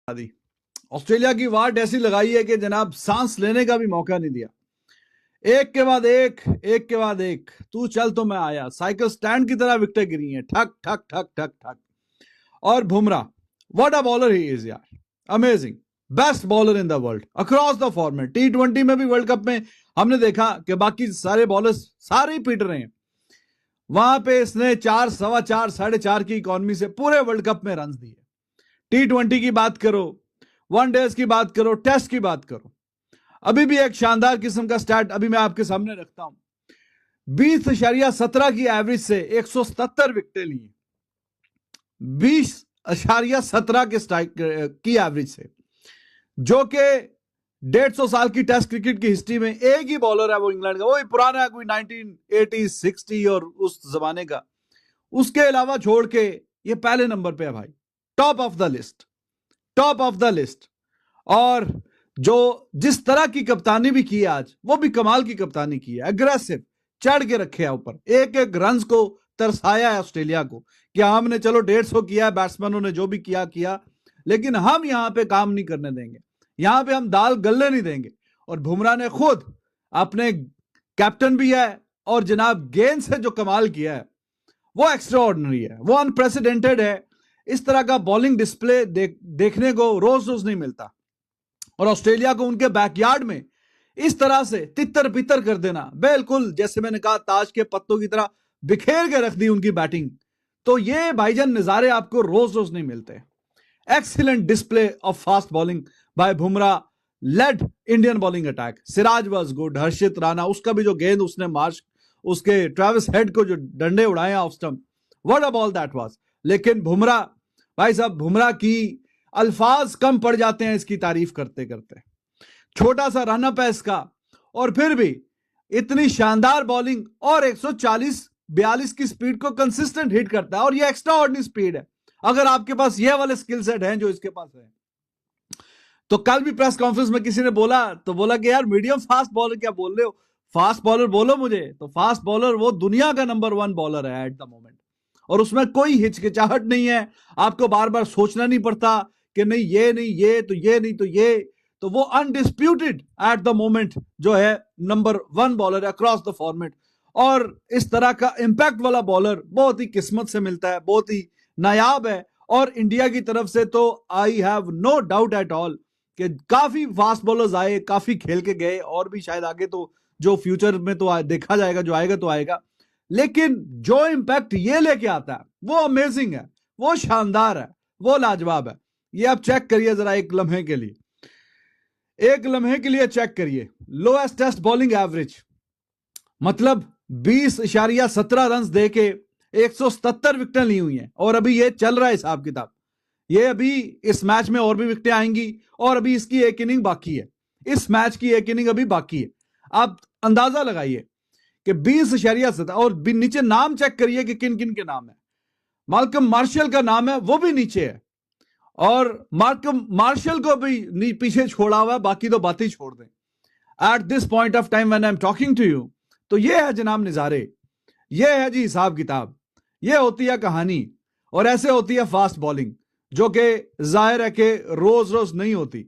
दी। Australia की वाट ऐसी लगाई है कि जनाब सांस लेने का भी मौका नहीं दिया। एक के बाद एक, एक के बाद एक, तू चल तो मैं आया, साइकिल स्टैंड की तरह विकेटें गिरी हैं, ठक ठक ठक ठक ठक। और Bumrah, what a bowler he is यार, amazing, best bowler in the world across the format. T20 में भी, वर्ल्ड कप में हमने देखा कि बाकी सारे बॉलर्स सारे ही पीट रहे हैं, वहां पे इसने 4, सवा 4, 4.5 की इकॉनमी से पूरे वर्ल्ड कप में रन दिए। T20 की बात करो, वनडेज की बात करो, टेस्ट की बात करो, अभी भी एक शानदार किस्म का स्टैट अभी मैं आपके सामने रखता हूं। 20.17 की एवरेज से 177 विकेटें ली, 20.17 के स्ट्राइक की एवरेज से, जो कि 150 साल की टेस्ट क्रिकेट की हिस्ट्री में एक ही बॉलर है वो इंग्लैंड का, वो भी पुराना है, कोई 1980 60 और उस जमाने का। उसके अलावा छोड़ के ये पहले नंबर पे है भाई, top of the list, top of the list. और जो जिस तरह की कप्तानी भी की आज, वो भी कमाल की कप्तानी की है, एग्रेसिव, चढ़ के रखे है ऊपर, एक एक रन को तरसाया है ऑस्ट्रेलिया को कि हमने चलो 150 किया, बैट्समैनों ने जो भी किया किया, लेकिन हम यहां पे काम नहीं करने देंगे, यहां पे हम दाल गलने नहीं देंगे। और बुमराह ने खुद अपने कैप्टन भी है और जनाब गेंद से जो कमाल किया है वो एक्स्ट्रा ऑर्डिनरी है, वो अनप्रेसिडेंटेड है। इस तरह का बॉलिंग डिस्प्ले देखने को रोज रोज नहीं मिलता। और ऑस्ट्रेलिया को उनके बैकयार्ड में इस तरह से तितर बितर कर देना, बिल्कुल जैसे मैंने कहा ताज के पत्तों की तरह बिखेर के रख दी उनकी बैटिंग, तो ये भाईजान नजारे आपको रोज रोज नहीं मिलते। Excellent display of fast bowling by Bumrah led Indian bowling attack. Siraj was good, Harshit Rana, उसका भी जो गेंद उसने मार्च, उसके ट्रेविस हेड को जो डंडे उड़ाए off stump, what a ball that was. लेकिन बुमराह, भाई साहब, बुमराह की अल्फाज कम पड़ जाते हैं इसकी तारीफ करते करते। छोटा सा रन अप है इसका, और फिर भी इतनी शानदार बॉलिंग, और 140-42 की स्पीड को कंसिस्टेंट हिट करता है, और ये एक्स्ट्रा ऑर्डिनरी स्पीड है। अगर आपके पास ये वाले स्किल सेट हैं जो इसके पास है, तो कल भी प्रेस कॉन्फ्रेंस में किसी ने बोला, तो बोला कि यार मीडियम फास्ट बॉलर क्या बोल रहे हो, फास्ट बॉलर बोलो मुझे। तो फास्ट बॉलर वो दुनिया का नंबर 1 बॉलर है एट द मोमेंट, और उसमें कोई हिचकिचाहट नहीं है, आपको बार बार सोचना नहीं पड़ता कि नहीं ये नहीं ये, तो ये नहीं तो ये, तो वो अनडिस्प्यूटेड एट द मोमेंट जो है नंबर 1 बॉलर है अक्रॉस द फॉर्मेट। और इस तरह का इंपैक्ट वाला बॉलर बहुत ही किस्मत से मिलता है, बहुत ही नायाब है। और इंडिया की तरफ से तो I have no doubt at all कि काफी फास्ट बॉलर्स आए, काफी खेल के गए, और भी शायद आगे तो जो फ्यूचर में तो देखा जाएगा, जो आएगा तो आएगा, लेकिन जो इंपैक्ट ये लेके आता है वो अमेजिंग है, वो शानदार है, वो लाजवाब है। ये आप चेक करिए जरा एक लम्हे के लिए, एक लम्हे के लिए चेक करिए। लोएस्ट टेस्ट बॉलिंग एवरेज, मतलब 20.17 रन दे के 177 विकेटें ली हुई हैं, और अभी ये चल रहा है हिसाब किताब, ये अभी इस मैच में और भी विकेटें आएंगी, और अभी इसकी एक इनिंग बाकी है, इस मैच की एक इनिंग अभी बाकी है। आप अंदाजा लगाइए कि 20.17, और नीचे नाम चेक करिए कि किन किन के नाम है। माल्कम मार्शल का नाम है, वो भी नीचे है, और मार्कम मार्शल को भी पीछे छोड़ा हुआ है, बाकी तो बातें छोड़ दें at this point of time when I am talking to you. तो ये है जनाब नजारे, ये है जी हिसाब किताब, ये होती है कहानी, और ऐसे होती है फास्ट बॉलिंग, जो कि जाहिर है कि रोज रोज नहीं होती।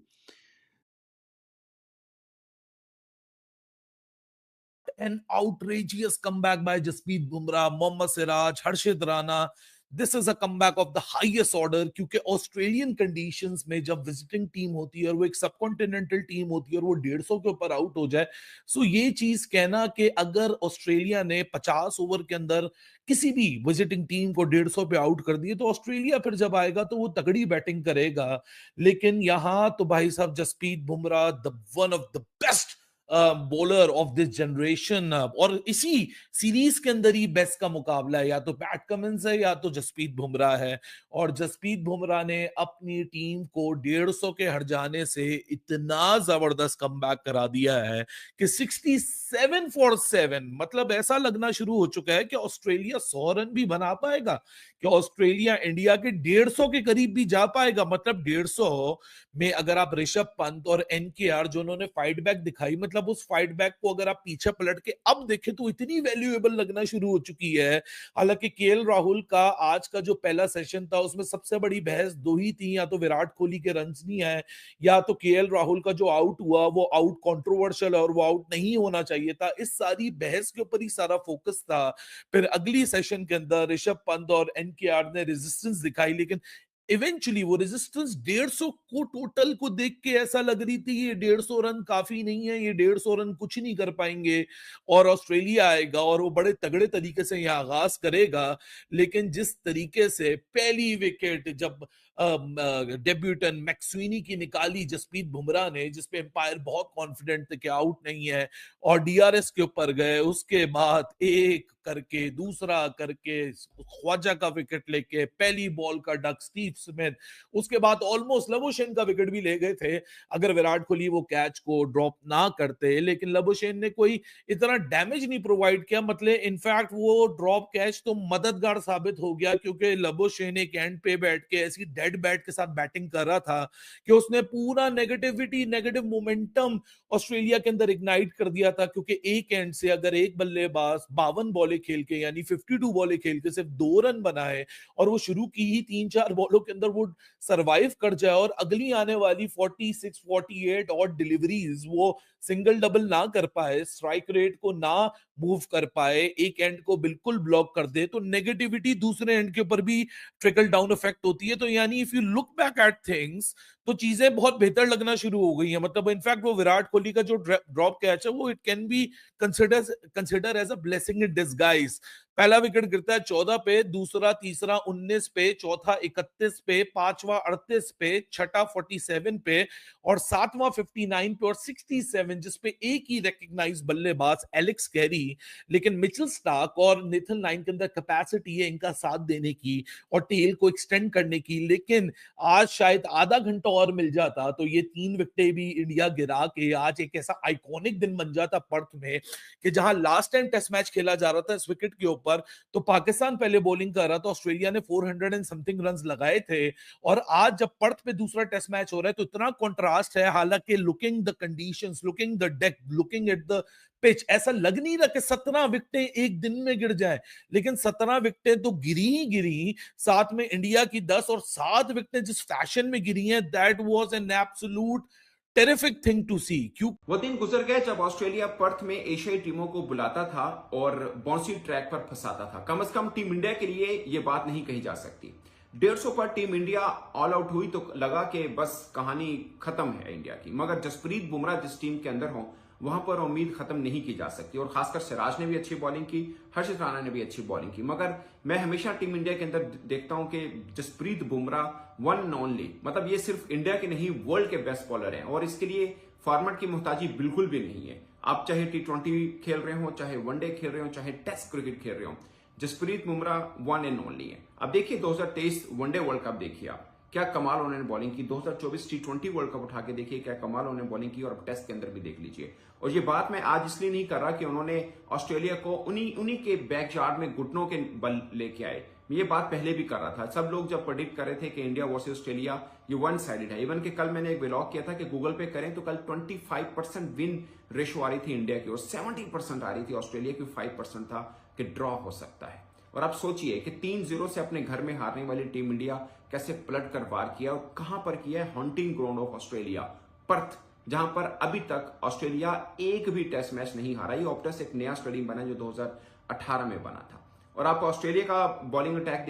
An outrageous comeback by Jasprit Bumrah, Mohammad Siraj, Harshit Rana. This is a comeback of the highest order, क्योंकि ऑस्ट्रेलियन कंडीशंस में जब विजिटिंग टीम होती है और वो एक सब कॉन्टिनेंटल टीम होती है और वो 150 के ऊपर आउट हो जाए, सो ये चीज कहना कि अगर ऑस्ट्रेलिया ने 50 ओवर के अंदर किसी भी विजिटिंग टीम को 150 पे आउट कर दिए, तो ऑस्ट्रेलिया फिर जब आएगा तो वो तगड़ी बैटिंग करेगा। लेकिन यहां तो भाई साहब Jasprit Bumrah, the one of the best bowler of this generation, और इसी सीरीज के अंदर ही बेस्ट का मुकाबला है, या तो पैट कमिंस है या तो जसप्रीत बुमराह है। और जसप्रीत बुमराह ने अपनी टीम को 150 के हट जाने से इतना जबरदस्त कमबैक करा दिया है कि 67 फॉर 7, मतलब ऐसा लगना शुरू हो चुका है कि ऑस्ट्रेलिया 100 रन भी बना पाएगा, कि ऑस्ट्रेलिया इंडिया के 150 के करीब भी जा पाएगा। मतलब 150 में अगर आप ऋषभ पंत और एनकेआर जो उन्होंने फाइट बैक दिखाई, मतलब मतलब उस फाइट बैक को अगर आप पीछे पलट के अब देखें तो इतनी वैल्यूएबल लगना शुरू हो चुकी है। हालांकि केएल राहुल का आज का जो पहला सेशन था उसमें सबसे बड़ी बहस दो ही थी, या तो विराट कोहली के रन्स नहीं आए या तो केएल राहुल का जो आउट हुआ वो आउट कंट्रोवर्शियल और वो आउट नहीं होना चाहिए था। इस सारी बहस के ऊपर ही सारा फोकस था। फिर अगली सेशन के अंदर ऋषभ पंत और एनकेआर ने रेजिस्टेंस दिखाई, लेकिन इवेंचुअली वो रेजिस्टेंस 150 को टोटल को देख के ऐसा लग रही थी ये 150 रन काफी नहीं है, ये 150 रन कुछ नहीं कर पाएंगे और ऑस्ट्रेलिया आएगा और वो बड़े तगड़े तरीके से यहाँ आगाज करेगा। लेकिन जिस तरीके से पहली विकेट जब डेब्यूटन मैक्सवीनी की निकाली जसप्रीत बुमराह ने, जिसपे एम्पायर बहुत कॉन्फिडेंट थे कि आउट नहीं है, और डीआरएस के ऊपर गए, उसके बाद एक करके दूसरा करके ख्वाजा का विकेट लेके पहली बॉल का डक स्टीव स्मिथ, उसके बाद ऑलमोस्ट लबुशेन का विकेट भी ले गए थे अगर विराट कोहली वो कैच को ड्रॉप ना करते। लेकिन लबुशेन ने कोई इतना डैमेज नहीं प्रोवाइड किया, मतलब इनफैक्ट वो ड्रॉप कैच तो मददगार साबित हो गया क्योंकि लबुशेन एक एंड पे बैठ के ऐसी डेड बैट के साथ बैटिंग कर रहा था कि उसने पूरा नेगेटिविटी नेगेटिव मोमेंटम ऑस्ट्रेलिया के अंदर इग्नाइट कर दिया था। क्योंकि एक एंड से अगर एक बल्लेबाज 52 बॉलें खेल के यानी 52 बॉलें खेल के सिर्फ 2 रन बनाए और वो शुरू की ही 3-4 बॉलों के अंदर वो सरवाइव कर जाए और अगली आने वाली 46 48 और डिलीवरीज वो सिंगल डबल ना कर पाए, स्ट्राइक रेट को ना मूव कर पाए, एक एंड को बिल्कुल ब्लॉक कर दे, तो नेगेटिविटी दूसरे एंड के ऊपर भी ट्रिकल डाउन इफेक्ट होती है। तो यानी if you look back at things तो चीजें बहुत बेहतर लगना शुरू हो गई हैं। मतलब इनफैक्ट वो विराट कोहली का जो ड्रॉप कैच है वो it can be consider as a blessing in disguise. पहला विकेट गिरता है 14 पे, दूसरा तीसरा 19 पे, चौथा 31 पे, पांचवा 38 पे, छठा 47 पे और सातवां 59 पे और 67 जिसपे एक ही रिकग्नाइज बल्लेबाज एलेक्स कैरी। लेकिन मिचेल स्टार्क और नेथन लाइन के अंदर कैपेसिटी है इनका साथ देने की और टेल को एक्सटेंड करने की, लेकिन आज शायद आधा घंटा और मिल जाता तो ये 3 विकेटें भी इंडिया गिरा के आज एक ऐसा आइकॉनिक दिन बन जाता पर्थ में कि जहां लास्ट टाइम टेस्ट मैच खेला जा रहा था इस विकेट के ऊपर तो पाकिस्तान पहले बॉलिंग कर रहा था, ऑस्ट्रेलिया ने 400 एंड समथिंग रन लगाए थे और आज जब पर्थ पे दूसरा टेस्ट मैच हो रहा है तो इतना कंट्रास्ट है। हालांकि looking the conditions, looking the deck, looking at the pitch, ऐसा लग नहीं रहा कि 17 विकेटें एक दिन में गिर जाए, लेकिन 17 विकेटें तो गिरी ही गिरी, साथ में इंडिया की 10 और 7 विकेटें जिस फैशन में गिरी हैं, that was an absolute terrific thing to see. क्यों वो दिन गुजर गए जब ऑस्ट्रेलिया पर्थ में एशियाई टीमों को बुलाता था और बाउंसी ट्रैक पर फंसाता था। कम से कम टीम इंडिया के लिए यह बात नहीं कही जा सकती। 150 पर टीम इंडिया ऑल आउट हुई तो लगा कि बस कहानी खत्म है इंडिया की, मगर जसप्रीत बुमराह जिस टीम के अंदर हो वहां पर उम्मीद खत्म नहीं की जा सकती। और खासकर सिराज ने भी अच्छी बॉलिंग की, हर्षित राणा ने भी अच्छी बॉलिंग की, मगर मैं हमेशा टीम इंडिया के अंदर देखता हूं कि Jasprit Bumrah one and only, मतलब ये सिर्फ इंडिया के नहीं वर्ल्ड के बेस्ट बॉलर हैं और इसके लिए फॉर्मेट की मुहताजी बिल्कुल भी नहीं है। आप चाहे T20 खेल रहे हो, चाहे वनडे खेल रहे हो, चाहे टेस्ट क्रिकेट खेल रहे हो, Jasprit Bumrah one and only है। अब देखिए 2023 वनडे वर्ल्ड कप देखिए आप, क्या कमाल उन्होंने बॉलिंग की। 2024 T20 वर्ल्ड कप उठा के देखिए क्या कमाल उन्होंने बॉलिंग की और अब टेस्ट के अंदर भी देख लीजिए। और ये बात मैं आज इसलिए नहीं कर रहा कि उन्होंने ऑस्ट्रेलिया को उन्हीं के बैकयार्ड में घुटनों के बल लेके आए, ये बात पहले भी कर रहा था। सब लोग जब प्रेडिक्ट कर रहे थे कि इंडिया वर्सेस ऑस्ट्रेलिया ये वन साइडेड है, इवन कि कल मैंने एक व्लॉग किया था कि गूगल पे करें तो कल 25% विन रेशो आ रही थी इंडिया की और 70% आ रही थी ऑस्ट्रेलिया की, 5% था कि ड्रॉ हो सकता है। और आप सोचिए कि 3-0 से अपने घर में हारने वाली टीम इंडिया कैसे पलट कर वार किया और कहां पर किया है, haunting ground of Australia Perth, जहां पर अभी तक ऑस्ट्रेलिया एक भी टेस्ट मैच नहीं हारा। ये ऑप्टस एक नया स्टडी बना जो 2018 में बना था। और आप ऑस्ट्रेलिया का बॉलिंग अटैक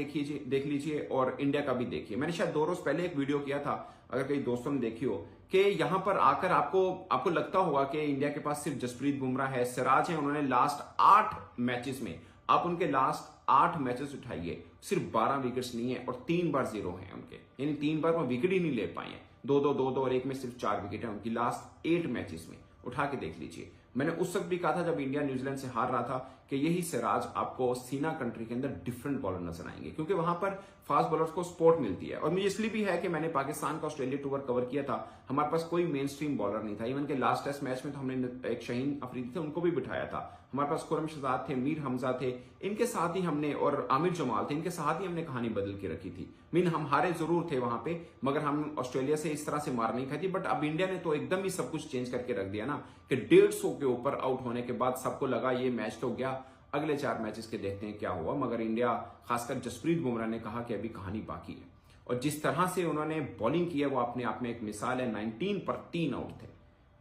देख लीजिए और इंडिया का भी देखिए। मैंने शायद 2 रोज पहले एक वीडियो किया था, अगर कई दोस्तों ने देखी हो, कि यहां पर आकर आपको लगता होगा कि इंडिया के पास सिर्फ जसप्रीत बुमराह है, सिराज है, उन्होंने लास्ट 8 मैचेस में, आप उनके लास्ट 8 मैचेस उठाइए, सिर्फ 12 विकेट्स नहीं है और 3 बार 0 है उनके, यानी 3 बार वो विकेट ही नहीं ले पाए हैं। 2-2 और एक में सिर्फ 4 विकेट है उनकी लास्ट 8 मैचेस में, उठा के देख लीजिए। मैंने उस वक्त भी कहा था जब इंडिया न्यूजीलैंड से हार रहा था कि यही सिराज आपको सीना कंट्री के अंदर डिफरेंट बॉलर नजर आएंगे, क्योंकि वहां पर फास्ट बॉलर्स को सपोर्ट मिलती है। और मुझे इसलिए भी है कि मैंने पाकिस्तान का ऑस्ट्रेलिया टूर कवर किया था, हमारे पास कोई मेन स्ट्रीम बॉलर नहीं था। इवन के लास्ट टेस्ट मैच में तो हमने एक शाहीन अफरीदी थे, उनको भी बिठाया था। हमारे पास खुरम शहजाद थे, मीर हमजा थे, इनके साथ ही हमने, और आमिर जमाल थे, इनके साथ ही हमने कहानी बदल के रखी थी। हम हारे जरूर थे वहां पे, मगर हम ऑस्ट्रेलिया से इस तरह से मार नहीं खाई थी। बट अब इंडिया ने तो एकदम ही सब कुछ चेंज करके रख दिया ना, कि 150 के ऊपर आउट होने के बाद सबको लगा ये मैच तो गया, अगले 4 मैचेस के देखते हैं क्या हुआ। मगर इंडिया, खासकर जसप्रीत बुमराह ने कहा कि अभी कहानी बाकी है, और जिस तरह से उन्होंने बॉलिंग की है वो अपने आप में एक मिसाल है। 19 पर 3 आउट थे,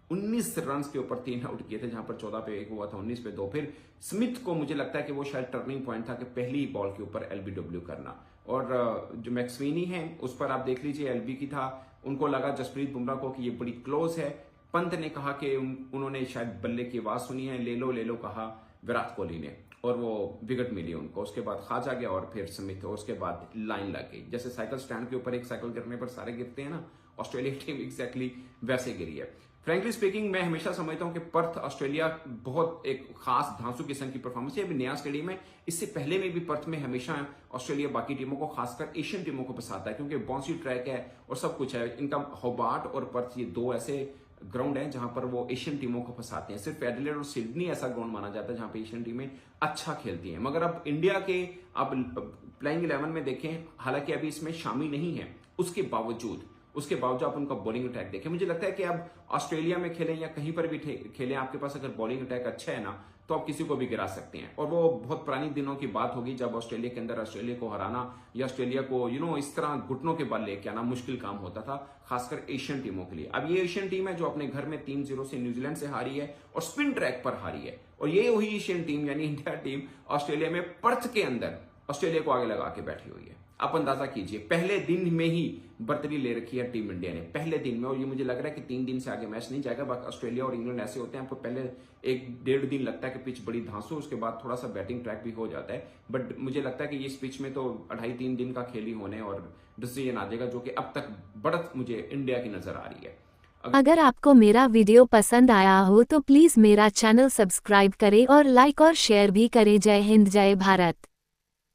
19 रन के ऊपर 3 आउट किए थे, जहां पर 14 पे 1 हुआ था, 19 पे 2। फिर स्मिथ को मुझे लगता है कि वो शायद टर्निंग पॉइंट था कि पहली बॉल के ऊपर एलबीडब्ल्यू करना। और जो मैक्सवीनी है उस पर आप देख लीजिए, एलबी की था, उनको लगा जसप्रीत बुमराह को कि ये बड़ी क्लोज है। पंत ने कहा कि उन्होंने शायद बल्ले की आवाज सुनी है, ले लो कहा विराट कोहली ने, और वो विकेट मिली उनको। उसके बाद खाजा गया और फिर स्मिथ, और उसके बाद लाइन लग गई। जैसे साइकिल स्टैंड के ऊपर एक साइकिल गिरने पर सारे गिरते हैं ना, ऑस्ट्रेलिया की टीम एग्जैक्टली वैसे गिरी है। फ्रैंकली स्पीकिंग, मैं हमेशा समझता हूं कि पर्थ ऑस्ट्रेलिया बहुत एक खास धांसू किस्म की परफॉर्मेंस है। अभी नया स्टेडियम है, इससे पहले में भी पर्थ में हमेशा ऑस्ट्रेलिया बाकी टीमों को, खासकर एशियन टीमों को पसंद है, क्योंकि बाउंसी ट्रैक है और सब कुछ है। इनका होबार्ट और पर्थ, ये 2 ऐसे ग्राउंड है जहां पर वो एशियन टीमों को फंसाते हैं। सिर्फ एडिलेड और सिडनी ऐसा ग्राउंड माना जाता है जहां पे एशियन टीमें अच्छा खेलती हैं। मगर अब इंडिया के आप प्लेइंग 11 में देखें, हालांकि अभी इसमें शामिल नहीं है, उसके बावजूद आप उनका बॉलिंग अटैक देखें, मुझे लगता है कि अब ऑस्ट्रेलिया में खेलें या कहीं पर भी खेलें, आपके पास अगर बॉलिंग अटैक अच्छा है ना, तो आप किसी को भी गिरा सकते हैं। और वो बहुत पुरानी दिनों की बात होगी जब ऑस्ट्रेलिया के अंदर ऑस्ट्रेलिया को हराना या ऑस्ट्रेलिया को इस तरह घुटनों के बल लेके आना मुश्किल काम होता था, खासकर एशियन टीमों के लिए। अब ये एशियन टीम है जो अपने घर में 3-0 से न्यूजीलैंड से हारी है और स्पिन ट्रैक पर हारी है। और ये वही एशियन टीम यानी इंडिया टीम ऑस्ट्रेलिया में पर्थ के अंदर ऑस्ट्रेलिया को आगे लगा के बैठी हुई है। आप अंदाजा कीजिए, पहले दिन में ही बर्तरी ले रखी है टीम इंडिया ने, पहले दिन में। और ये मुझे लग रहा है कि 3 दिन से आगे मैच नहीं जाएगा। बाकी ऑस्ट्रेलिया और इंग्लैंड ऐसे होते हैं, आपको पहले 1-1.5 दिन लगता है कि पिच बड़ी धांसू, उसके बाद थोड़ा सा बैटिंग ट्रैक भी हो जाता है। बट मुझे लगता है कि इस पिच में तो 2.5-3 दिन का खेल ही होने और डिसीजन आ जाएगा, जो कि अब तक बढ़त मुझे इंडिया की नजर आ रही है। अगर आपको मेरा वीडियो पसंद आया हो तो प्लीज मेरा चैनल सब्सक्राइब करें और लाइक और शेयर भी करें। जय हिंद, जय भारत।